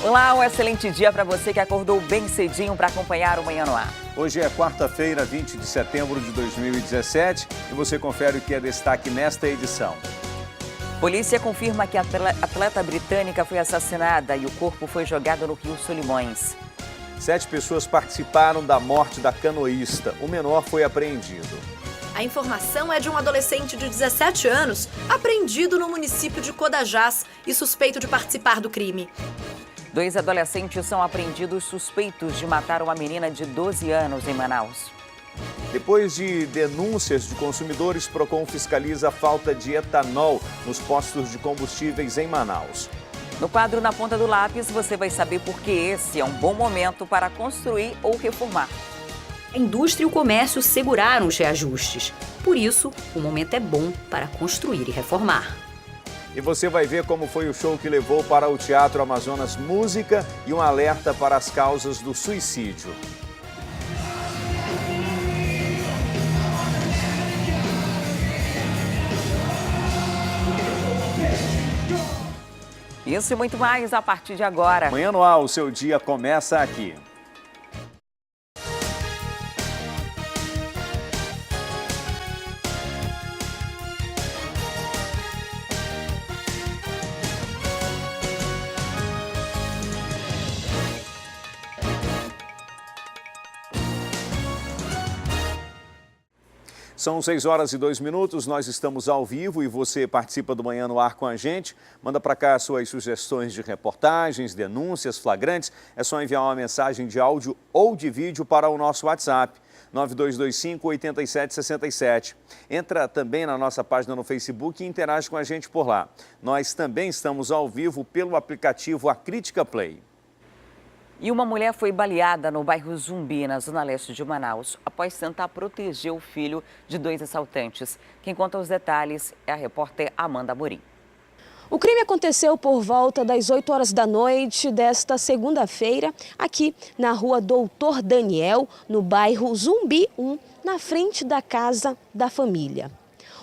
Olá, um excelente dia para você que acordou bem cedinho para acompanhar o Manhã no Ar. Hoje é quarta-feira, 20 de setembro de 2017 e você confere o que é destaque nesta edição. Polícia confirma que a atleta britânica foi assassinada e o corpo foi jogado no Rio Solimões. 7 pessoas participaram da morte da canoísta. O menor foi apreendido. A informação é de um adolescente de 17 anos apreendido no município de Codajás e suspeito de participar do crime. 2 adolescentes são apreendidos suspeitos de matar uma menina de 12 anos em Manaus. Depois de denúncias de consumidores, Procon fiscaliza a falta de etanol nos postos de combustíveis em Manaus. No quadro Na Ponta do Lápis, você vai saber por que esse é um bom momento para construir ou reformar. A indústria e o comércio seguraram os reajustes. Por isso, o momento é bom para construir e reformar. E você vai ver como foi o show que levou para o Teatro Amazonas música e um alerta para as causas do suicídio. Isso e muito mais a partir de agora. Manhã no Ar, o seu dia começa aqui. São 6 horas e 2 minutos, nós estamos ao vivo e você participa do Manhã no Ar com a gente. Manda para cá suas sugestões de reportagens, denúncias, flagrantes. É só enviar uma mensagem de áudio ou de vídeo para o nosso WhatsApp, 9225-8767. Entra também na nossa página no Facebook e interage com a gente por lá. Nós também estamos ao vivo pelo aplicativo A Crítica Play. E uma mulher foi baleada no bairro Zumbi, na zona leste de Manaus, após tentar proteger o filho de 2 assaltantes. Quem conta os detalhes é a repórter Amanda Amorim. O crime aconteceu por volta das 8 horas da noite desta segunda-feira, aqui na rua Doutor Daniel, no bairro Zumbi 1, na frente da casa da família.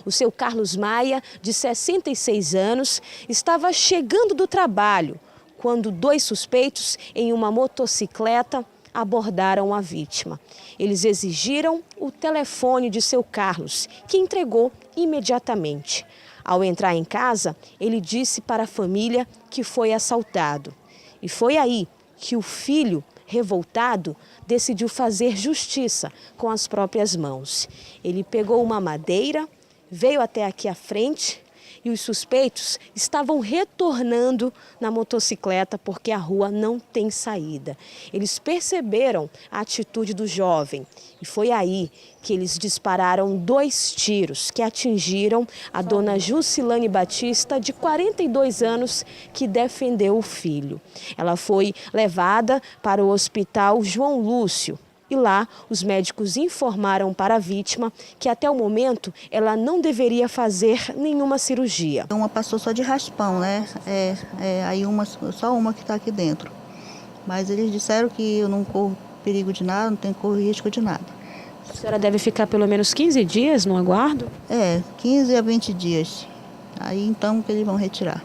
O seu Carlos Maia, de 66 anos, estava chegando do trabalho quando 2 suspeitos em uma motocicleta abordaram a vítima. Eles exigiram o telefone de seu Carlos, que entregou imediatamente. Ao entrar em casa, ele disse para a família que foi assaltado. E foi aí que o filho, revoltado, decidiu fazer justiça com as próprias mãos. Ele pegou uma madeira, veio até aqui à frente e os suspeitos estavam retornando na motocicleta porque a rua não tem saída. Eles perceberam a atitude do jovem e foi aí que eles dispararam 2 tiros que atingiram a dona Jusilane Batista, de 42 anos, que defendeu o filho. Ela foi levada para o hospital João Lúcio. E lá, os médicos informaram para a vítima que até o momento ela não deveria fazer nenhuma cirurgia. Uma passou só de raspão, né? Aí só uma que está aqui dentro. Mas eles disseram que eu não corro perigo de nada, não tenho risco de nada. A senhora deve ficar pelo menos 15 dias no aguardo? 15 a 20 dias. Aí então que eles vão retirar.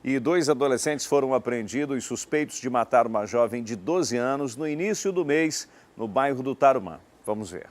E 2 adolescentes foram apreendidos suspeitos de matar uma jovem de 12 anos no início do mês, no bairro do Tarumã. Vamos ver.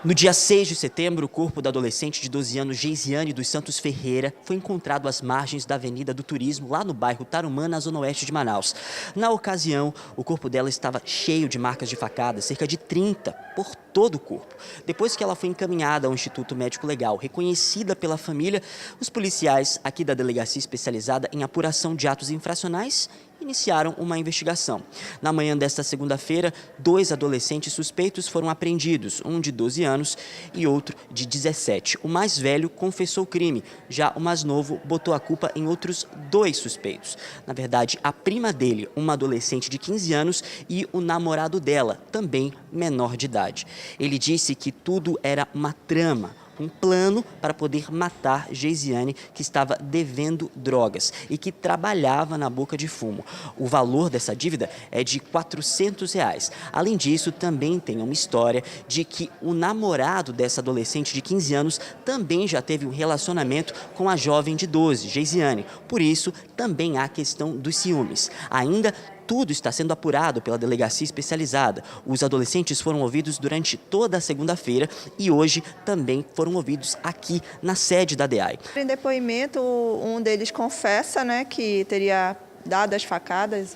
No dia 6 de setembro, o corpo da adolescente de 12 anos, Geisiane dos Santos Ferreira, foi encontrado às margens da Avenida do Turismo, lá no bairro Tarumã, na zona oeste de Manaus. Na ocasião, o corpo dela estava cheio de marcas de facadas, cerca de 30, por todo o corpo. Depois que ela foi encaminhada ao Instituto Médico Legal, reconhecida pela família, os policiais aqui da Delegacia Especializada em Apuração de Atos Infracionais iniciaram uma investigação. Na manhã desta segunda-feira, 2 adolescentes suspeitos foram apreendidos, um de 12 anos e outro de 17. O mais velho confessou o crime, já o mais novo botou a culpa em outros 2 suspeitos. Na verdade, a prima dele, uma adolescente de 15 anos, e o namorado dela, também menor de idade. Ele disse que tudo era uma trama, um plano para poder matar Geisiane, que estava devendo drogas e que trabalhava na boca de fumo. O valor dessa dívida é de R$400. Além disso, também tem uma história de que o namorado dessa adolescente de 15 anos também já teve um relacionamento com a jovem de 12, Geisiane. Por isso, também há a questão dos ciúmes. Ainda tudo está sendo apurado pela delegacia especializada. Os adolescentes foram ouvidos durante toda a segunda-feira e hoje também foram ouvidos aqui na sede da DEAI. Em depoimento, um deles confessa, né, que teria dado as facadas,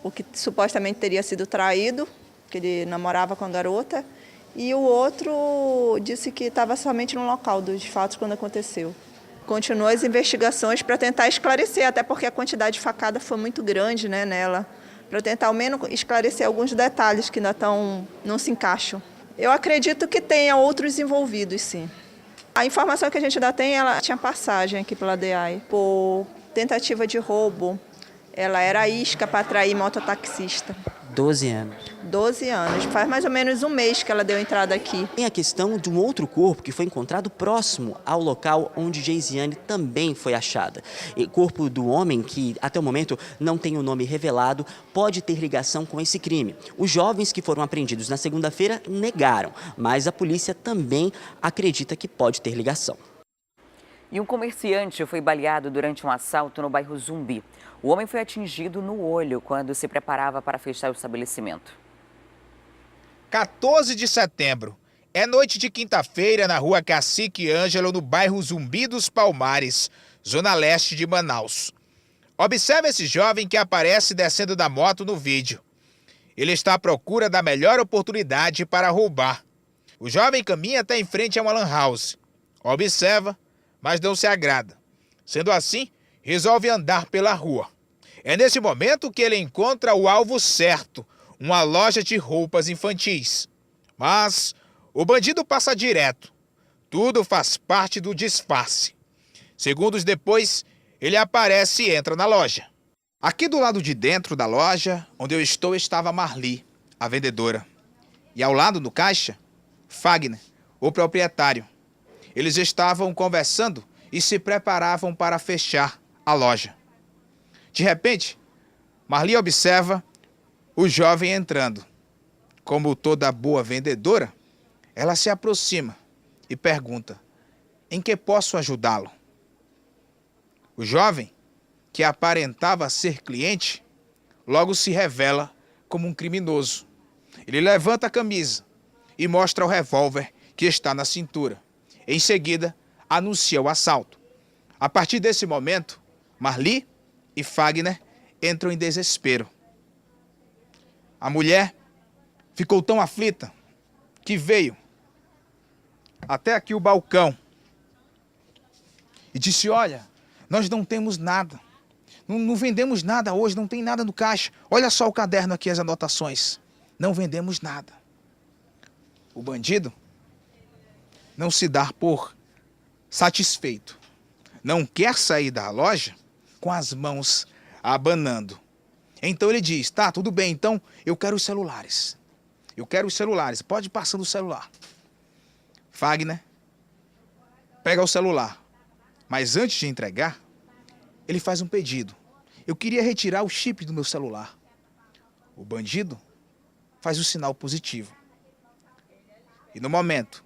o que supostamente teria sido traído, que ele namorava com a garota, e o outro disse que estava somente no local dos fatos quando aconteceu. Continuam as investigações para tentar esclarecer, até porque a quantidade de facada foi muito grande, né, nela, para tentar ao menos esclarecer alguns detalhes que ainda não se encaixam. Eu acredito que tenha outros envolvidos, sim. A informação que a gente ainda tem, ela tinha passagem aqui pela DEAI por tentativa de roubo. Ela era isca para atrair mototaxista. 12 anos. 12 anos. Faz mais ou menos um mês que ela deu entrada aqui. Tem a questão de um outro corpo que foi encontrado próximo ao local onde Geisiane também foi achada. O corpo do homem, que até o momento não tem o nome revelado, pode ter ligação com esse crime. Os jovens que foram apreendidos na segunda-feira negaram, mas a polícia também acredita que pode ter ligação. E um comerciante foi baleado durante um assalto no bairro Zumbi. O homem foi atingido no olho quando se preparava para fechar o estabelecimento. 14 de setembro. É noite de quinta-feira na rua Cacique Ângelo, no bairro Zumbi dos Palmares, zona leste de Manaus. Observe esse jovem que aparece descendo da moto no vídeo. Ele está à procura da melhor oportunidade para roubar. O jovem caminha até em frente a uma lan house. Observa, mas não se agrada. Sendo assim, resolve andar pela rua. É nesse momento que ele encontra o alvo certo, uma loja de roupas infantis. Mas o bandido passa direto. Tudo faz parte do disfarce. Segundos depois, ele aparece e entra na loja. Aqui do lado de dentro da loja, onde eu estou, estava Marli, a vendedora. E ao lado do caixa, Fagner, o proprietário. Eles estavam conversando e se preparavam para fechar a loja. De repente, Marli observa o jovem entrando. Como toda boa vendedora, ela se aproxima e pergunta: em que posso ajudá-lo? O jovem, que aparentava ser cliente, logo se revela como um criminoso. Ele levanta a camisa e mostra o revólver que está na cintura. Em seguida, anuncia o assalto. A partir desse momento, Marli e Fagner entram em desespero. A mulher ficou tão aflita que veio até aqui o balcão e disse: olha, nós não temos nada, não vendemos nada hoje, não tem nada no caixa. Olha só o caderno aqui, as anotações. Não vendemos nada. O bandido não se dá por satisfeito. Não quer sair da loja com as mãos abanando. Então ele diz: tá, tudo bem, então eu quero os celulares. Eu quero os celulares, pode passar no celular. Fagner pega o celular, mas antes de entregar, ele faz um pedido. Eu queria retirar o chip do meu celular. O bandido faz o sinal positivo. E no momento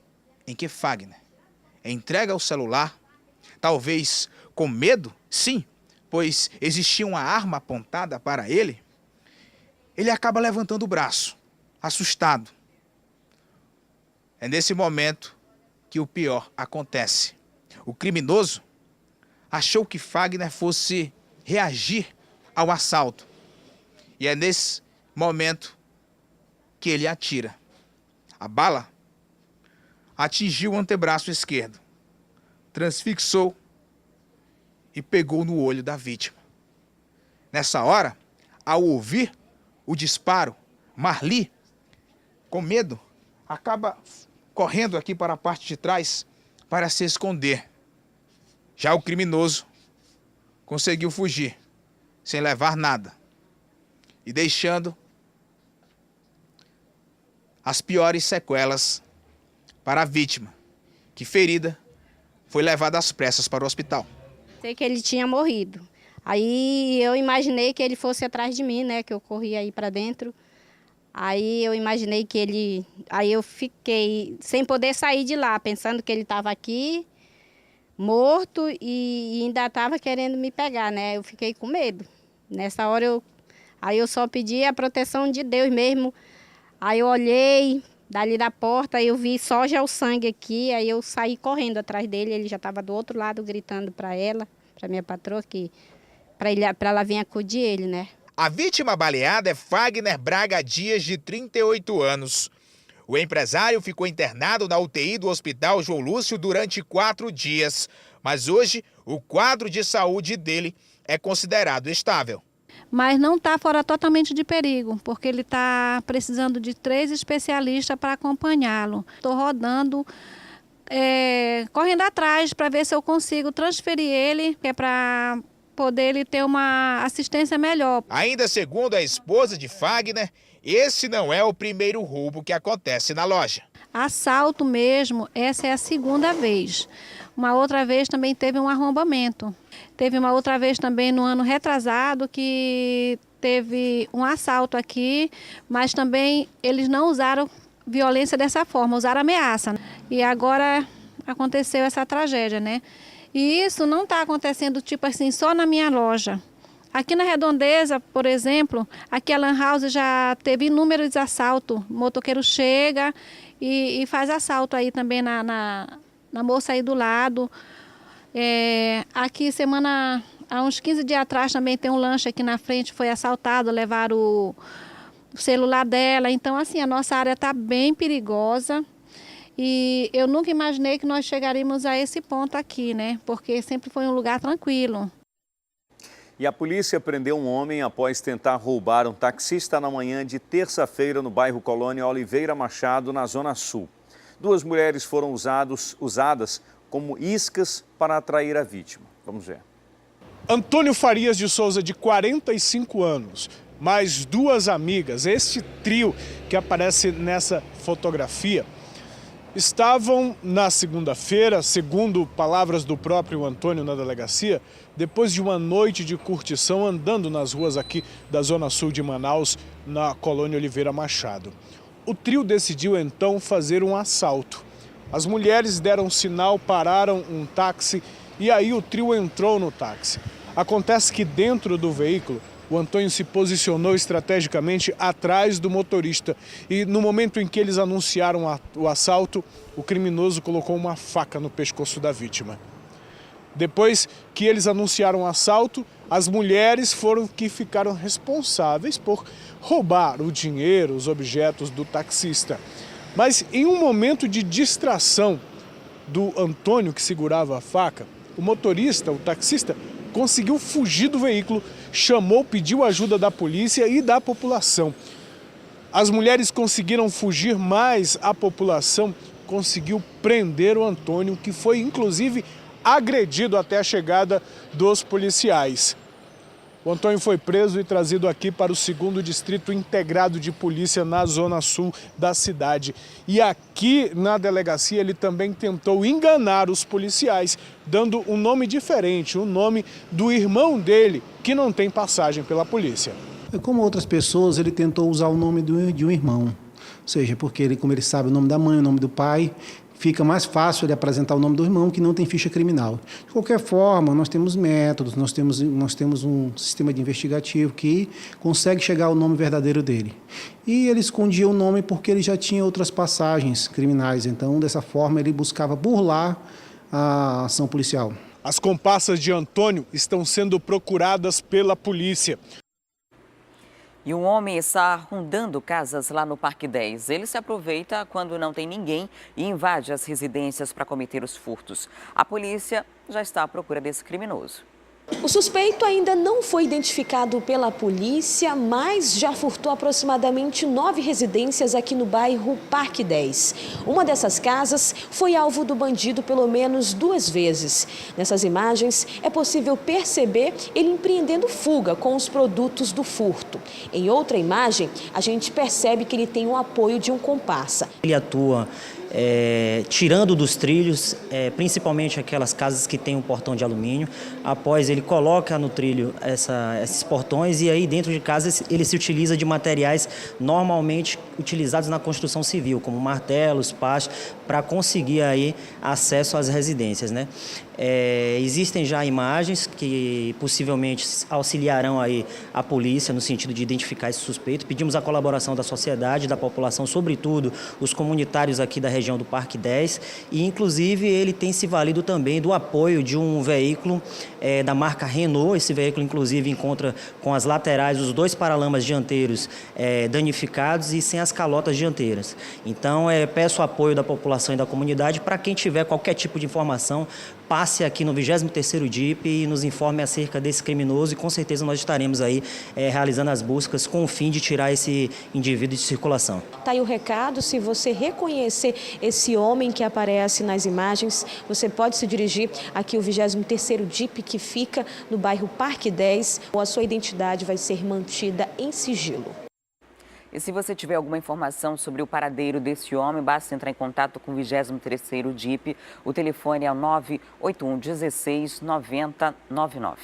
em que Fagner entrega o celular, talvez com medo, sim, pois existia uma arma apontada para ele, ele acaba levantando o braço, assustado. É nesse momento que o pior acontece. O criminoso achou que Fagner fosse reagir ao assalto. E é nesse momento que ele atira. A bala atingiu o antebraço esquerdo, transfixou e pegou no olho da vítima. Nessa hora, ao ouvir o disparo, Marli, com medo, acaba correndo aqui para a parte de trás para se esconder. Já o criminoso conseguiu fugir sem levar nada e deixando as piores sequelas para a vítima, que, ferida, foi levada às pressas para o hospital. Sei que ele tinha morrido. Aí eu imaginei que ele fosse atrás de mim, né? Que eu corri aí para dentro. Aí eu imaginei que ele... Aí eu fiquei sem poder sair de lá, pensando que ele estava aqui, morto, e ainda estava querendo me pegar, né? Eu fiquei com medo. Nessa hora aí eu só pedi a proteção de Deus mesmo. Aí eu olhei dali da porta, eu vi só já o sangue aqui, aí eu saí correndo atrás dele, ele já estava do outro lado gritando para ela, para minha patroa, para ela vir acudir ele, né? A vítima baleada é Fagner Braga Dias, de 38 anos. O empresário ficou internado na UTI do Hospital João Lúcio durante 4 dias, mas hoje o quadro de saúde dele é considerado estável. Mas não está fora totalmente de perigo, porque ele está precisando de 3 especialistas para acompanhá-lo. Estou rodando, correndo atrás para ver se eu consigo transferir ele, que é para poder ele ter uma assistência melhor. Ainda segundo a esposa de Fagner, esse não é o primeiro roubo que acontece na loja. Assalto mesmo, essa é a 2ª vez. Uma outra vez também teve um arrombamento. Teve uma outra vez também no ano retrasado que teve um assalto aqui, mas também eles não usaram violência dessa forma, usaram ameaça. E agora aconteceu essa tragédia, né? E isso não está acontecendo tipo assim só na minha loja. Aqui na Redondeza, por exemplo, aqui a Lan House já teve inúmeros assaltos. O motoqueiro chega e faz assalto aí também na moça aí do lado. Aqui há uns 15 dias atrás também tem um lanche aqui na frente, foi assaltado, levaram o celular dela. Então assim, a nossa área está bem perigosa. E eu nunca imaginei que nós chegaríamos a esse ponto aqui, né? Porque sempre foi um lugar tranquilo. E a polícia prendeu um homem após tentar roubar um taxista na manhã de terça-feira no bairro Colônia Oliveira Machado, na Zona Sul. 2 mulheres foram usadas como iscas para atrair a vítima. Vamos ver. Antônio Farias de Souza, de 45 anos, mais 2 amigas, este trio que aparece nessa fotografia, estavam na segunda-feira, segundo palavras do próprio Antônio na delegacia, depois de uma noite de curtição andando nas ruas aqui da Zona Sul de Manaus, na Colônia Oliveira Machado. O trio decidiu então fazer um assalto. As mulheres deram sinal, pararam um táxi e aí o trio entrou no táxi. Acontece que dentro do veículo, o Antônio se posicionou estrategicamente atrás do motorista e no momento em que eles anunciaram o assalto, o criminoso colocou uma faca no pescoço da vítima. Depois que eles anunciaram o assalto, as mulheres foram que ficaram responsáveis por roubar o dinheiro, os objetos do taxista. Mas em um momento de distração do Antônio, que segurava a faca, o motorista, o taxista, conseguiu fugir do veículo, pediu ajuda da polícia e da população. As mulheres conseguiram fugir, mas a população conseguiu prender o Antônio, que foi inclusive agredido até a chegada dos policiais. O Antônio foi preso e trazido aqui para o 2º Distrito Integrado de Polícia na Zona Sul da cidade. E aqui na delegacia ele também tentou enganar os policiais, dando um nome diferente, o nome do irmão dele, que não tem passagem pela polícia. Como outras pessoas, ele tentou usar o nome de um irmão. Ou seja, porque como ele sabe o nome da mãe, o nome do pai, fica mais fácil ele apresentar o nome do irmão que não tem ficha criminal. De qualquer forma, nós temos métodos, nós temos um sistema de investigativo que consegue chegar ao nome verdadeiro dele. E ele escondia o nome porque ele já tinha outras passagens criminais, então dessa forma ele buscava burlar a ação policial. As comparsas de Antônio estão sendo procuradas pela polícia. E um homem está rondando casas lá no Parque 10. Ele se aproveita quando não tem ninguém e invade as residências para cometer os furtos. A polícia já está à procura desse criminoso. O suspeito ainda não foi identificado pela polícia, mas já furtou aproximadamente 9 residências aqui no bairro Parque 10. Uma dessas casas foi alvo do bandido pelo menos 2 vezes. Nessas imagens é possível perceber ele empreendendo fuga com os produtos do furto. Em outra imagem, a gente percebe que ele tem o apoio de um comparsa. Ele atua tirando dos trilhos, principalmente aquelas casas que têm um portão de alumínio. Após ele coloca no trilho esses portões e aí dentro de casa ele se utiliza de materiais normalmente utilizados na construção civil, como martelos, pás, para conseguir aí acesso às residências, né? Existem já imagens que possivelmente auxiliarão aí a polícia no sentido de identificar esse suspeito. Pedimos a colaboração da sociedade, da população, sobretudo os comunitários aqui da região do Parque 10 e inclusive ele tem se valido também do apoio de um veículo da marca Renault. Esse veículo inclusive encontra com as laterais os 2 paralamas dianteiros danificados e sem as calotas dianteiras. Então peço o apoio da população e da comunidade para quem tiver qualquer tipo de informação, passe aqui no 23º DIP e nos informe acerca desse criminoso e com certeza nós estaremos aí realizando as buscas com o fim de tirar esse indivíduo de circulação. Tá aí o recado, se você reconhecer esse homem que aparece nas imagens, você pode se dirigir aqui ao 23º DIP que fica no bairro Parque 10, ou a sua identidade vai ser mantida em sigilo. E se você tiver alguma informação sobre o paradeiro desse homem, basta entrar em contato com o 23º DIP. O telefone é o 981 16 90 99.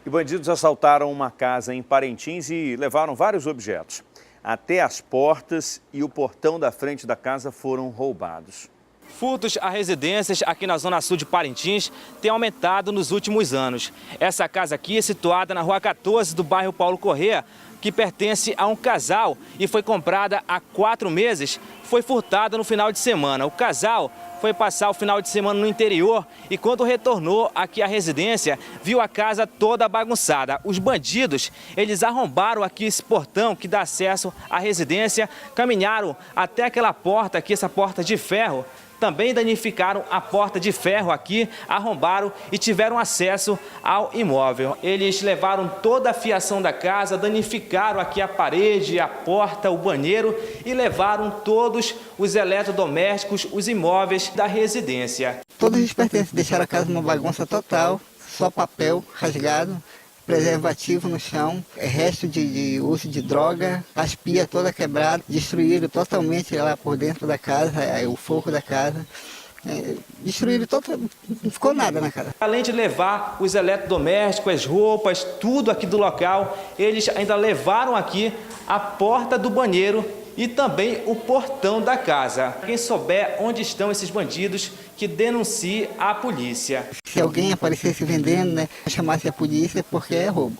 E bandidos assaltaram uma casa em Parintins e levaram vários objetos. Até as portas e o portão da frente da casa foram roubados. Furtos a residências aqui na zona sul de Parintins têm aumentado nos últimos anos. Essa casa aqui é situada na rua 14 do bairro Paulo Corrêa, que pertence a um casal e foi comprada há 4 meses, foi furtada no final de semana. O casal foi passar o final de semana no interior e quando retornou aqui à residência, viu a casa toda bagunçada. Os bandidos, eles arrombaram aqui esse portão que dá acesso à residência, caminharam até aquela porta aqui, essa porta de ferro. Também danificaram a porta de ferro aqui, arrombaram e tiveram acesso ao imóvel. Eles levaram toda a fiação da casa, danificaram aqui a parede, a porta, o banheiro e levaram todos os eletrodomésticos, os imóveis da residência. Todos os pertences deixaram a casa numa bagunça total, só papel rasgado, preservativo no chão, resto de uso de droga, as pias todas quebradas, destruíram totalmente lá por dentro da casa, o forro da casa. Destruíram todo, não ficou nada na casa. Além de levar os eletrodomésticos, as roupas, tudo aqui do local, eles ainda levaram aqui a porta do banheiro e também o portão da casa. Quem souber onde estão esses bandidos, que denuncie a polícia. Se alguém aparecesse vendendo, né, chamasse a polícia porque é roubo.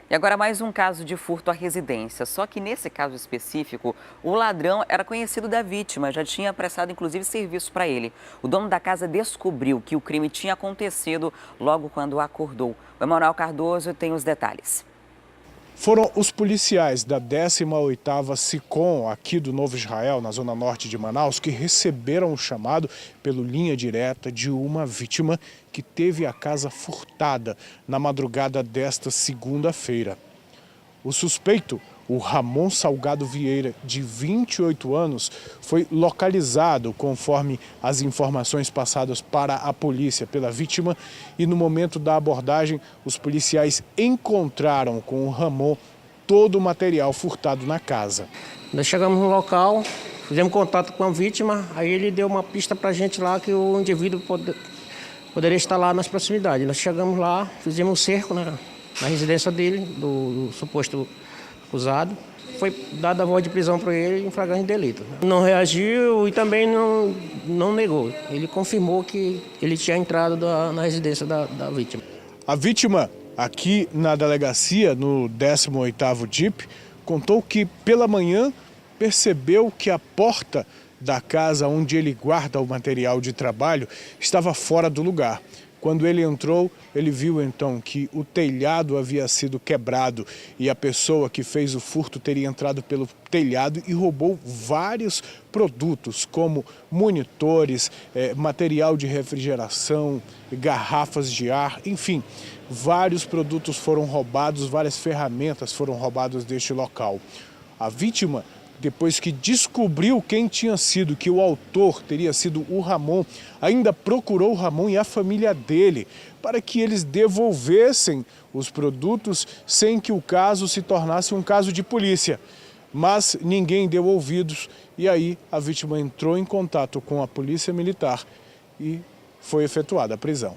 E agora mais um caso de furto à residência, só que nesse caso específico, o ladrão era conhecido da vítima, já tinha prestado inclusive serviço para ele. O dono da casa descobriu que o crime tinha acontecido logo quando acordou. O Emanuel Cardoso tem os detalhes. Foram os policiais da 18ª SICOM, aqui do Novo Israel, na zona norte de Manaus, que receberam o chamado pelo linha direta de uma vítima que teve a casa furtada na madrugada desta segunda-feira. O suspeito, o Ramon Salgado Vieira, de 28 anos, foi localizado conforme as informações passadas para a polícia pela vítima e no momento da abordagem os policiais encontraram com o Ramon todo o material furtado na casa. Nós chegamos no local, fizemos contato com a vítima, aí ele deu uma pista para a gente lá que o indivíduo poderia estar lá nas proximidades. Nós chegamos lá, fizemos um cerco na residência dele, do suposto acusado. Foi dada a voz de prisão para ele em flagrante delito. Não reagiu e também não negou. Ele confirmou que ele tinha entrado na residência da vítima. A vítima, aqui na delegacia, no 18º DIP, contou que pela manhã percebeu que a porta da casa onde ele guarda o material de trabalho estava fora do lugar. Quando ele entrou, ele viu então que o telhado havia sido quebrado e a pessoa que fez o furto teria entrado pelo telhado e roubou vários produtos, como monitores, material de refrigeração, garrafas de ar, enfim, vários produtos foram roubados, várias ferramentas foram roubadas deste local. A vítima, depois que descobriu quem tinha sido, que o autor teria sido o Ramon, ainda procurou o Ramon e a família dele para que eles devolvessem os produtos sem que o caso se tornasse um caso de polícia. mas ninguém deu ouvidos e aí a vítima entrou em contato com a polícia militar e foi efetuada a prisão.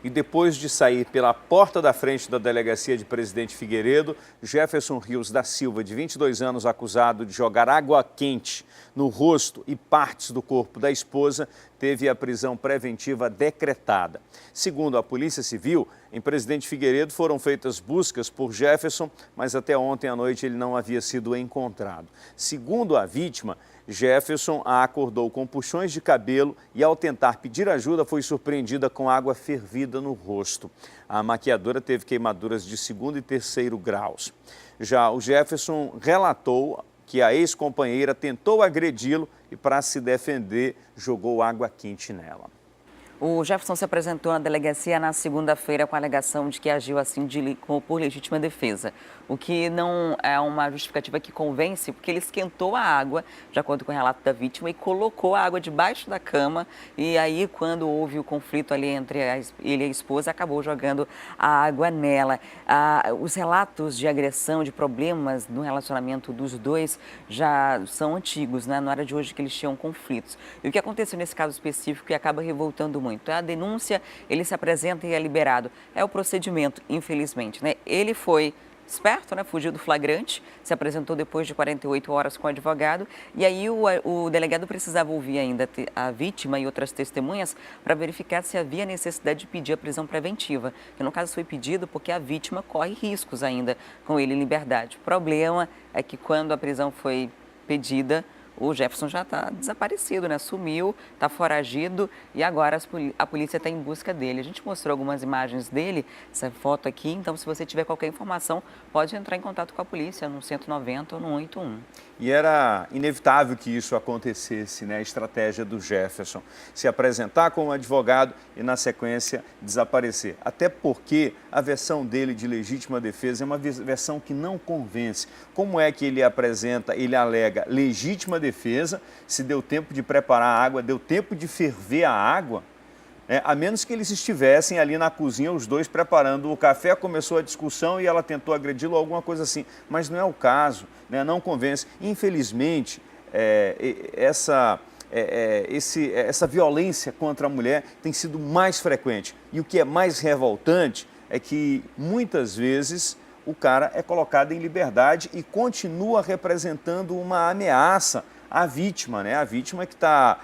E depois de sair pela porta da frente da delegacia de Presidente Figueiredo, Jefferson Rios da Silva, de 22 anos, acusado de jogar água quente no rosto e partes do corpo da esposa, teve a prisão preventiva decretada. Segundo a Polícia Civil, em Presidente Figueiredo foram feitas buscas por Jefferson, mas até ontem à noite ele não havia sido encontrado. Segundo a vítima, Jefferson a acordou com puxões de cabelo e, ao tentar pedir ajuda, foi surpreendida com água fervida no rosto. A maquiadora teve queimaduras de 2º e 3º graus. Já o Jefferson relatou que a ex-companheira tentou agredi-lo e, para se defender, jogou água quente nela. O Jefferson se apresentou na delegacia na segunda-feira com a alegação de que agiu assim por legítima defesa, o que não é uma justificativa que convence, porque ele esquentou a água, de acordo com o relato da vítima, e colocou a água debaixo da cama, e aí quando houve o conflito ali entre ele e a esposa, acabou jogando a água nela. Os relatos de agressão, de problemas no relacionamento dos dois já são antigos, né? Não era de hoje que eles tinham conflitos. E o que aconteceu nesse caso específico e acaba revoltando muito? É a denúncia, ele se apresenta e é liberado. É o procedimento, infelizmente, né? Ele foi esperto, né? Fugiu do flagrante, se apresentou depois de 48 horas com o advogado e aí o delegado precisava ouvir ainda a vítima e outras testemunhas para verificar se havia necessidade de pedir a prisão preventiva, que no caso foi pedido porque a vítima corre riscos ainda com ele em liberdade. O problema é que quando a prisão foi pedida, o Jefferson já está desaparecido, né? Sumiu, está foragido e agora a polícia está em busca dele. A gente mostrou algumas imagens dele, essa foto aqui, então se você tiver qualquer informação, pode entrar em contato com a polícia no 190 ou no 181. E era inevitável que isso acontecesse, né? A estratégia do Jefferson, se apresentar como advogado e, na sequência, desaparecer. Até porque a versão dele de legítima defesa é uma versão que não convence. Como é que ele apresenta, ele alega legítima defesa, se deu tempo de preparar a água, deu tempo de ferver a água, né? A menos que eles estivessem ali na cozinha, os dois preparando o café, começou a discussão e ela tentou agredi-lo, alguma coisa assim. Mas não é o caso, né? Não convence. Infelizmente, essa violência contra a mulher tem sido mais frequente. E o que é mais revoltante é que, muitas vezes, o cara é colocado em liberdade e continua representando uma ameaça à vítima, né? A vítima que está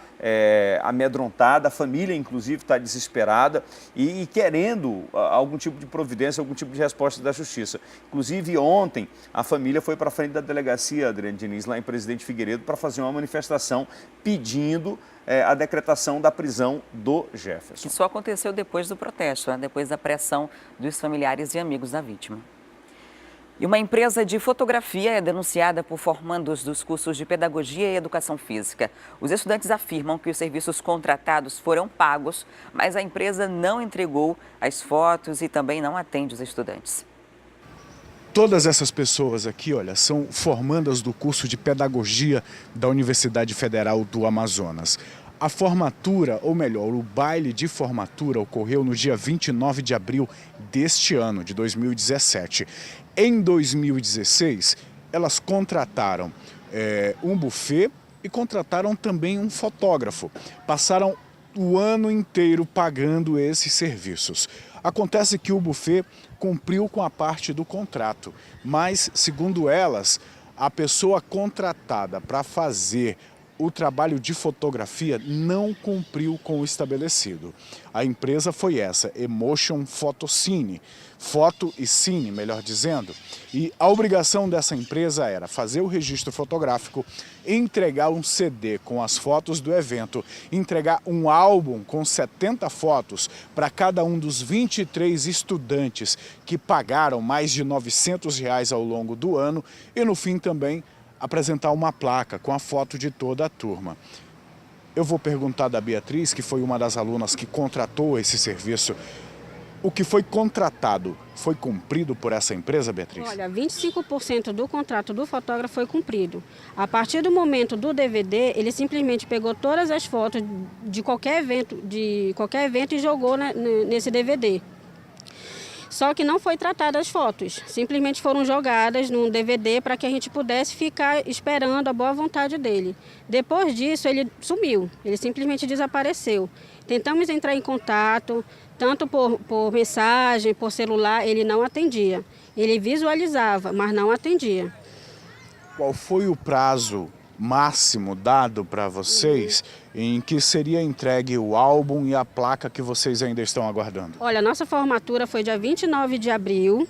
amedrontada, a família, inclusive, está desesperada e querendo algum tipo de providência, algum tipo de resposta da justiça. Inclusive, ontem, a família foi para frente da delegacia, Adriane Diniz, lá em Presidente Figueiredo, para fazer uma manifestação pedindo a decretação da prisão do Jefferson. Isso aconteceu depois do protesto, né? Depois da pressão dos familiares e amigos da vítima. E uma empresa de fotografia é denunciada por formandos dos cursos de Pedagogia e Educação Física. Os estudantes afirmam que os serviços contratados foram pagos, mas a empresa não entregou as fotos e também não atende os estudantes. Todas essas pessoas aqui, olha, são formandas do curso de Pedagogia da Universidade Federal do Amazonas. A formatura, ou melhor, o baile de formatura ocorreu no dia 29 de abril deste ano, de 2017. Em 2016, elas contrataram um buffet e contrataram também um fotógrafo. Passaram o ano inteiro pagando esses serviços. Acontece que o buffet cumpriu com a parte do contrato, mas, segundo elas, a pessoa contratada para fazer o trabalho de fotografia não cumpriu com o estabelecido. A empresa foi essa, Emotion Photocine, Foto e Cine, melhor dizendo. E a obrigação dessa empresa era fazer o registro fotográfico, entregar um CD com as fotos do evento, entregar um álbum com 70 fotos para cada um dos 23 estudantes que pagaram mais de R$900 ao longo do ano e, no fim, também apresentar uma placa com a foto de toda a turma. Eu vou perguntar da Beatriz, que foi uma das alunas que contratou esse serviço, o que foi contratado foi cumprido por essa empresa, Beatriz? Olha, 25% do contrato do fotógrafo foi cumprido. A partir do momento do DVD, ele simplesmente pegou todas as fotos de qualquer evento e jogou nesse DVD. Só que não foi tratada as fotos, simplesmente foram jogadas num DVD para que a gente pudesse ficar esperando a boa vontade dele. Depois disso, ele sumiu, ele simplesmente desapareceu. Tentamos entrar em contato, tanto por mensagem, por celular, ele não atendia. Ele visualizava, mas não atendia. Qual foi o prazo máximo dado para vocês em que seria entregue o álbum e a placa que vocês ainda estão aguardando? Olha, a nossa formatura foi dia 29 de abril.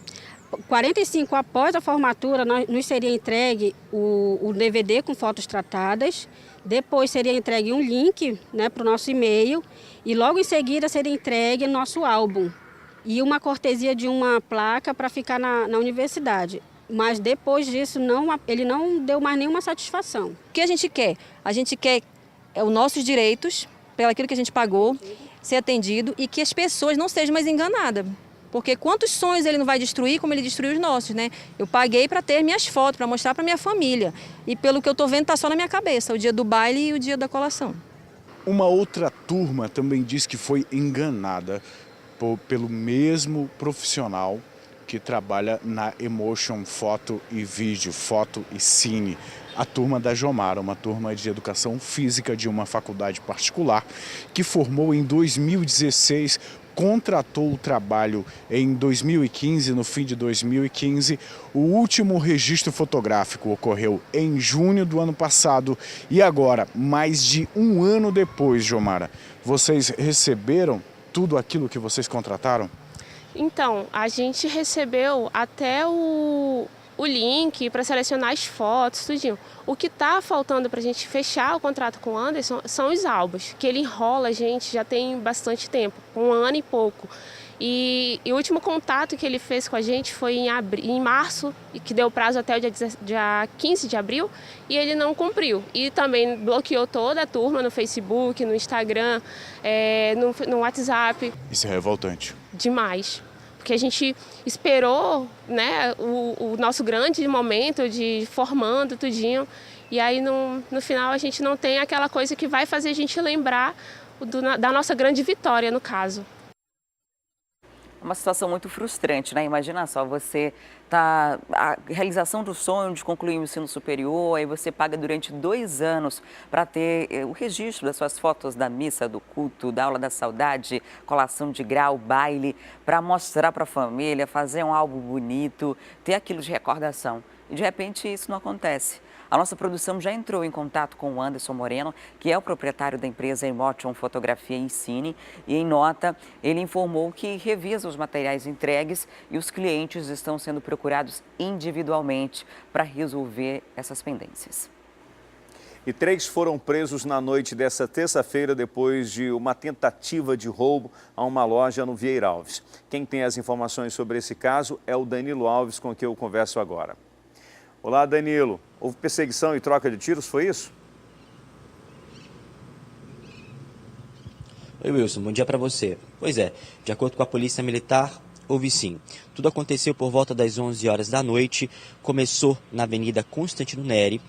45 após a formatura, nos seria entregue o DVD com fotos tratadas. Depois seria entregue um link, né, para o nosso e-mail. E logo em seguida seria entregue nosso álbum. E uma cortesia de uma placa para ficar na universidade. Mas depois disso, ele não deu mais nenhuma satisfação. O que a gente quer? A gente quer os nossos direitos, pelo aquilo que a gente pagou, ser atendido e que as pessoas não sejam mais enganadas. Porque quantos sonhos ele não vai destruir como ele destruiu os nossos, né? Eu paguei para ter minhas fotos, para mostrar para minha família. E pelo que eu estou vendo, está só na minha cabeça, o dia do baile e o dia da colação. Uma outra turma também diz que foi enganada pelo mesmo profissional que trabalha na Emotion Foto e Vídeo, Foto e Cine. A turma da Jomara, uma turma de educação física de uma faculdade particular, que formou em 2016, contratou o trabalho em 2015, no fim de 2015. O último registro fotográfico ocorreu em junho do ano passado e agora, mais de um ano depois, Jomara, vocês receberam tudo aquilo que vocês contrataram? Então, a gente recebeu até o link para selecionar as fotos, tudinho. O que está faltando para a gente fechar o contrato com o Anderson são os álbuns, que ele enrola a gente já tem bastante tempo, 1 ano e pouco. E o último contato que ele fez com a gente foi em março, que deu prazo até o dia 15 de abril, e ele não cumpriu. E também bloqueou toda a turma no Facebook, no Instagram, no WhatsApp. Isso é revoltante. Demais. Porque a gente esperou, né, o nosso grande momento de formando tudinho, e aí no final a gente não tem aquela coisa que vai fazer a gente lembrar da nossa grande vitória, no caso. Uma situação muito frustrante, né? Imagina só, você tá a realização do sonho de concluir o ensino superior, aí você paga durante 2 anos para ter o registro das suas fotos da missa, do culto, da aula da saudade, colação de grau, baile, para mostrar para a família, fazer um álbum bonito, ter aquilo de recordação. E de repente isso não acontece. A nossa produção já entrou em contato com o Anderson Moreno, que é o proprietário da empresa Emotion Fotografia e Cine, e em nota ele informou que revisa os materiais entregues e os clientes estão sendo procurados individualmente para resolver essas pendências. E 3 foram presos na noite dessa terça-feira depois de uma tentativa de roubo a uma loja no Vieira Alves. Quem tem as informações sobre esse caso é o Danilo Alves, com quem eu converso agora. Olá, Danilo. Houve perseguição e troca de tiros, foi isso? Oi, Wilson. Bom dia para você. Pois é, de acordo com a Polícia Militar, houve sim. Tudo aconteceu por volta das 11 horas da noite. Começou na Avenida Constantino Neri.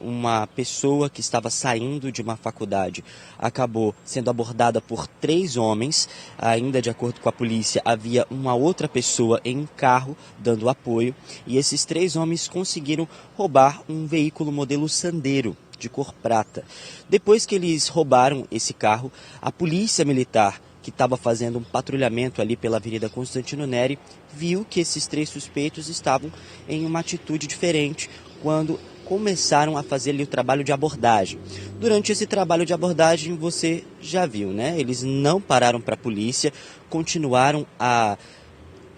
Uma pessoa que estava saindo de uma faculdade acabou sendo abordada por 3 homens. Ainda de acordo com a polícia, havia uma outra pessoa em um carro dando apoio. E esses 3 homens conseguiram roubar um veículo modelo Sandero, de cor prata. Depois que eles roubaram esse carro, a Polícia Militar, que estava fazendo um patrulhamento ali pela Avenida Constantino Neri, viu que esses 3 suspeitos estavam em uma atitude diferente quando começaram a fazer ali o trabalho de abordagem. Durante esse trabalho de abordagem, você já viu, né? Eles não pararam para a polícia, continuaram a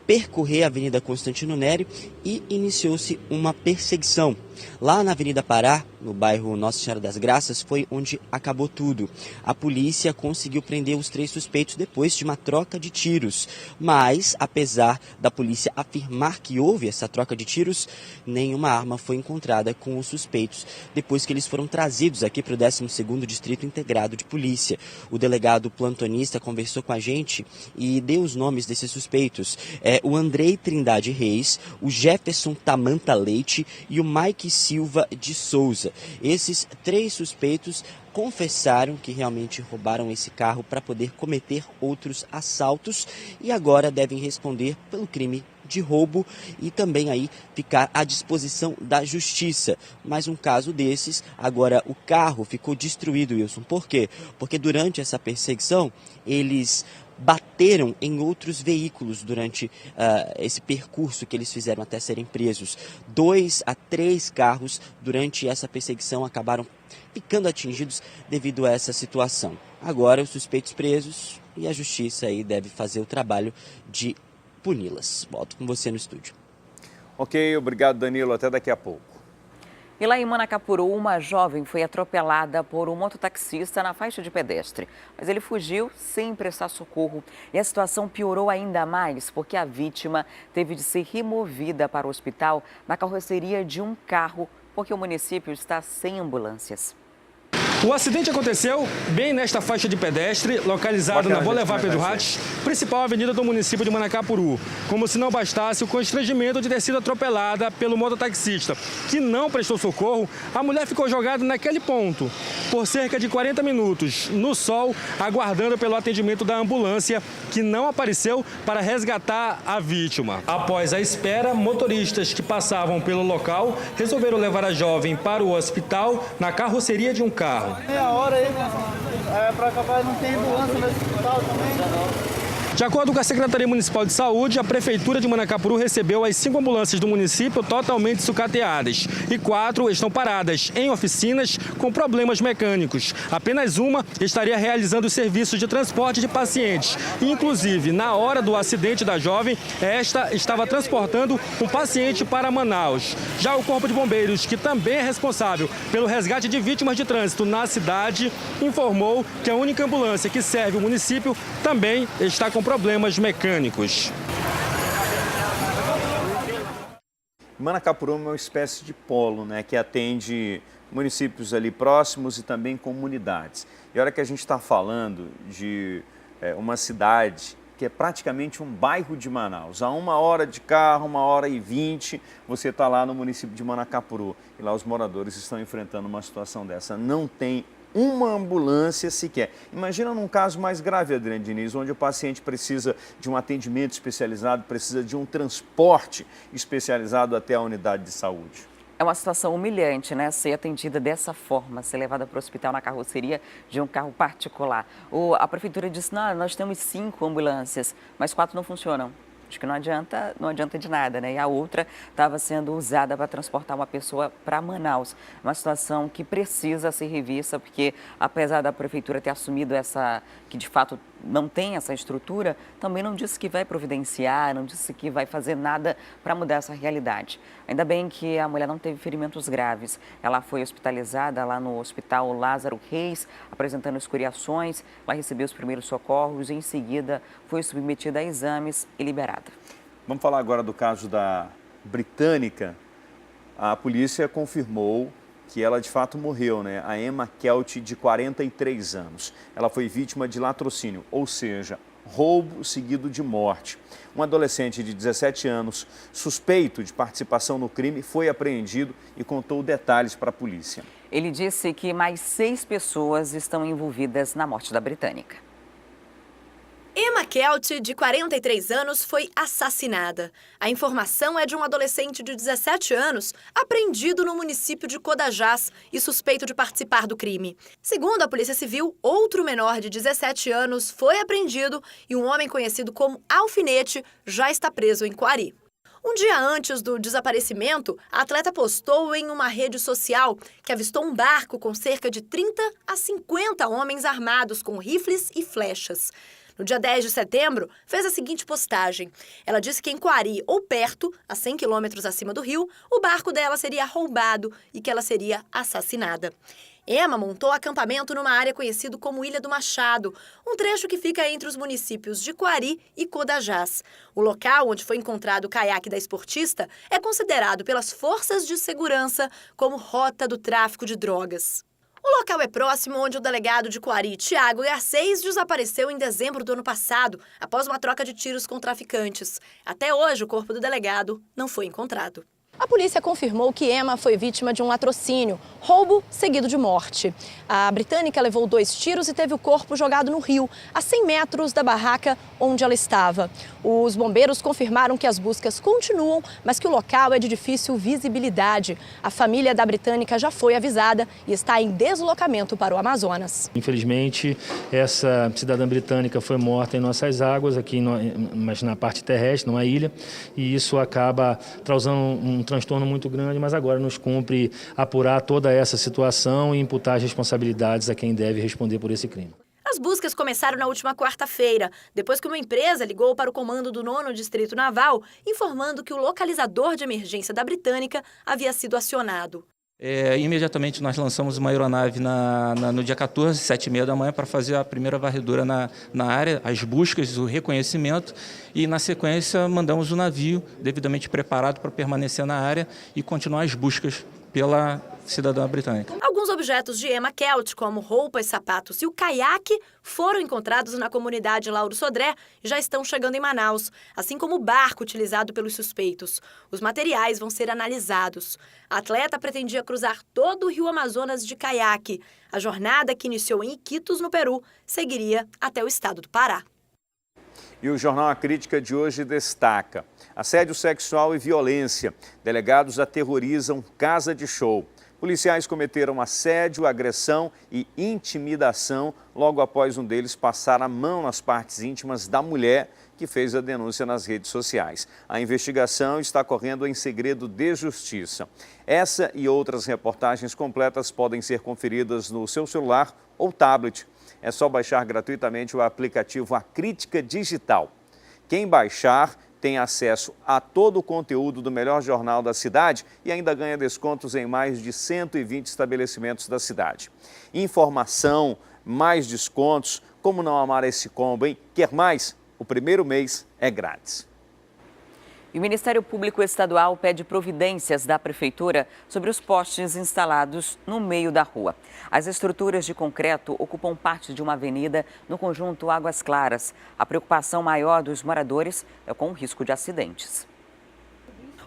percorrer a Avenida Constantino Neri e iniciou-se uma perseguição. Lá na Avenida Pará, no bairro Nossa Senhora das Graças, foi onde acabou tudo. A polícia conseguiu prender os 3 suspeitos depois de uma troca de tiros. Mas, apesar da polícia afirmar que houve essa troca de tiros, nenhuma arma foi encontrada com os suspeitos depois que eles foram trazidos aqui para o 12º Distrito Integrado de Polícia. O delegado plantonista conversou com a gente e deu os nomes desses suspeitos. O Andrei Trindade Reis, o Jefferson Tamanta Leite e o Mike Silva de Souza. Esses 3 suspeitos confessaram que realmente roubaram esse carro para poder cometer outros assaltos e agora devem responder pelo crime de roubo e também aí ficar à disposição da justiça. Mais um caso desses, agora o carro ficou destruído, Wilson. Por quê? Porque durante essa perseguição, eles bateram em outros veículos durante esse percurso que eles fizeram até serem presos. 2 a 3 carros durante essa perseguição acabaram ficando atingidos devido a essa situação. Agora os suspeitos presos e a justiça aí deve fazer o trabalho de puni-las. Volto com você no estúdio. Ok, obrigado Danilo, até daqui a pouco. E lá em Manacapuru, uma jovem foi atropelada por um mototaxista na faixa de pedestre. Mas ele fugiu sem prestar socorro. E a situação piorou ainda mais porque a vítima teve de ser removida para o hospital na carroceria de um carro, porque o município está sem ambulâncias. O acidente aconteceu bem nesta faixa de pedestre, localizada na Boulevard Pedro Hatch, principal avenida do município de Manacapuru. Como se não bastasse o constrangimento de ter sido atropelada pelo mototaxista, que não prestou socorro, a mulher ficou jogada naquele ponto por cerca de 40 minutos, no sol, aguardando pelo atendimento da ambulância, que não apareceu para resgatar a vítima. Após a espera, motoristas que passavam pelo local resolveram levar a jovem para o hospital na carroceria de um carro. Meia hora aí, para acabar, não tem ambulância no hospital também. De acordo com a Secretaria Municipal de Saúde, a Prefeitura de Manacapuru recebeu as 5 ambulâncias do município totalmente sucateadas e 4 estão paradas em oficinas com problemas mecânicos. Apenas uma estaria realizando o serviço de transporte de pacientes. E, inclusive, na hora do acidente da jovem, esta estava transportando um paciente para Manaus. Já o Corpo de Bombeiros, que também é responsável pelo resgate de vítimas de trânsito na cidade, informou que a única ambulância que serve o município também está com problemas mecânicos. Manacapuru é uma espécie de polo, né, que atende municípios ali próximos e também comunidades. E a hora que a gente está falando de uma cidade que é praticamente um bairro de Manaus, a 1 hora de carro, 1h20, você está lá no município de Manacapuru. E lá os moradores estão enfrentando uma situação dessa. Não tem uma ambulância sequer. Imagina num caso mais grave, Adriane Diniz, onde o paciente precisa de um atendimento especializado, precisa de um transporte especializado até a unidade de saúde. É uma situação humilhante, né? Ser atendida dessa forma, ser levada para o hospital na carroceria de um carro particular. A prefeitura disse, não, nós temos 5 ambulâncias, mas 4 não funcionam. Acho que não adianta de nada, né? E a outra estava sendo usada para transportar uma pessoa para Manaus. Uma situação que precisa ser revista, porque apesar da prefeitura ter assumido que de fato não tem essa estrutura, também não disse que vai providenciar, não disse que vai fazer nada para mudar essa realidade. Ainda bem que a mulher não teve ferimentos graves. Ela foi hospitalizada lá no Hospital Lázaro Reis, apresentando escoriações. Ela recebeu os primeiros socorros e em seguida foi submetida a exames e liberada. Vamos falar agora do caso da britânica. A polícia confirmou que ela de fato morreu, né? A Emma Kelty, de 43 anos. Ela foi vítima de latrocínio, ou seja, roubo seguido de morte. Um adolescente de 17 anos, suspeito de participação no crime, foi apreendido e contou detalhes para a polícia. Ele disse que mais 6 pessoas estão envolvidas na morte da britânica. Emma Kelty, de 43 anos, foi assassinada. A informação é de um adolescente de 17 anos, apreendido no município de Codajás e suspeito de participar do crime. Segundo a Polícia Civil, outro menor de 17 anos foi apreendido e um homem conhecido como Alfinete já está preso em Coari. Um dia antes do desaparecimento, a atleta postou em uma rede social que avistou um barco com cerca de 30 a 50 homens armados com rifles e flechas. No dia 10 de setembro, fez a seguinte postagem. Ela disse que em Coari, ou perto, a 100 quilômetros acima do rio, o barco dela seria roubado e que ela seria assassinada. Emma montou acampamento numa área conhecida como Ilha do Machado, um trecho que fica entre os municípios de Coari e Codajás. O local onde foi encontrado o caiaque da esportista é considerado pelas forças de segurança como rota do tráfico de drogas. O local é próximo onde o delegado de Coari, Tiago Garcês, desapareceu em dezembro do ano passado, após uma troca de tiros com traficantes. Até hoje, o corpo do delegado não foi encontrado. A polícia confirmou que Emma foi vítima de um latrocínio, roubo seguido de morte. A britânica levou 2 tiros e teve o corpo jogado no rio, a 100 metros da barraca onde ela estava. Os bombeiros confirmaram que as buscas continuam, mas que o local é de difícil visibilidade. A família da britânica já foi avisada e está em deslocamento para o Amazonas. Infelizmente, essa cidadã britânica foi morta em nossas águas, mas na parte terrestre, numa ilha, e isso acaba causando um transtorno muito grande, mas agora nos cumpre apurar toda essa situação e imputar as responsabilidades a quem deve responder por esse crime. As buscas começaram na última quarta-feira, depois que uma empresa ligou para o comando do 9º Distrito Naval, informando que o localizador de emergência da britânica havia sido acionado. Imediatamente nós lançamos uma aeronave no dia 14, 7h30 da manhã, para fazer a primeira varredura na área, as buscas, o reconhecimento, e na sequência mandamos o navio devidamente preparado para permanecer na área e continuar as buscas pela cidadã britânica. Alguns objetos de Emma Kelt, como roupas, sapatos e o caiaque, foram encontrados na comunidade Lauro Sodré e já estão chegando em Manaus, assim como o barco utilizado pelos suspeitos. Os materiais vão ser analisados. A atleta pretendia cruzar todo o rio Amazonas de caiaque. A jornada, que iniciou em Iquitos, no Peru, seguiria até o estado do Pará. E o Jornal A Crítica de hoje destaca: assédio sexual e violência. Delegados aterrorizam casa de show. Policiais cometeram assédio, agressão e intimidação logo após um deles passar a mão nas partes íntimas da mulher que fez a denúncia nas redes sociais. A investigação está correndo em segredo de justiça. Essa e outras reportagens completas podem ser conferidas no seu celular ou tablet. É só baixar gratuitamente o aplicativo A Crítica Digital. Quem baixar tem acesso a todo o conteúdo do melhor jornal da cidade e ainda ganha descontos em mais de 120 estabelecimentos da cidade. Informação, mais descontos, como não amar esse combo, hein? Quer mais? O primeiro mês é grátis. E o Ministério Público Estadual pede providências da Prefeitura sobre os postes instalados no meio da rua. As estruturas de concreto ocupam parte de uma avenida no conjunto Águas Claras. A preocupação maior dos moradores é com o risco de acidentes.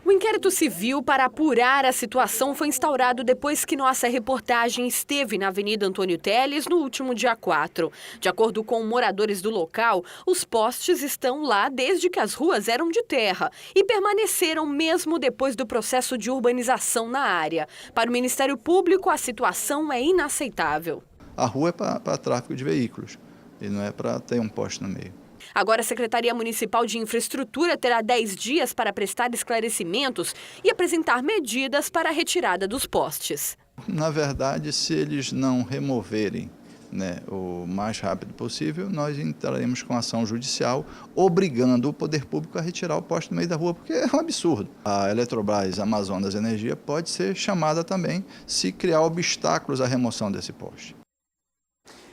O inquérito civil para apurar a situação foi instaurado depois que nossa reportagem esteve na Avenida Antônio Teles no último dia 4. De acordo com moradores do local, os postes estão lá desde que as ruas eram de terra e permaneceram mesmo depois do processo de urbanização na área. Para o Ministério Público, a situação é inaceitável. A rua é para tráfego de veículos e não é para ter um poste no meio. Agora, a Secretaria Municipal de Infraestrutura terá 10 dias para prestar esclarecimentos e apresentar medidas para a retirada dos postes. Na verdade, se eles não removerem, o mais rápido possível, nós entraremos com ação judicial obrigando o poder público a retirar o poste no meio da rua, porque é um absurdo. A Eletrobras Amazonas Energia pode ser chamada também se criar obstáculos à remoção desse poste.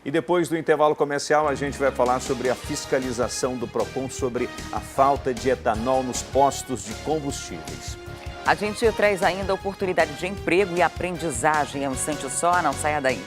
E depois do intervalo comercial, a gente vai falar sobre a fiscalização do PROCON sobre a falta de etanol nos postos de combustíveis. A gente traz ainda oportunidade de emprego e aprendizagem. É um instante só, não saia daí.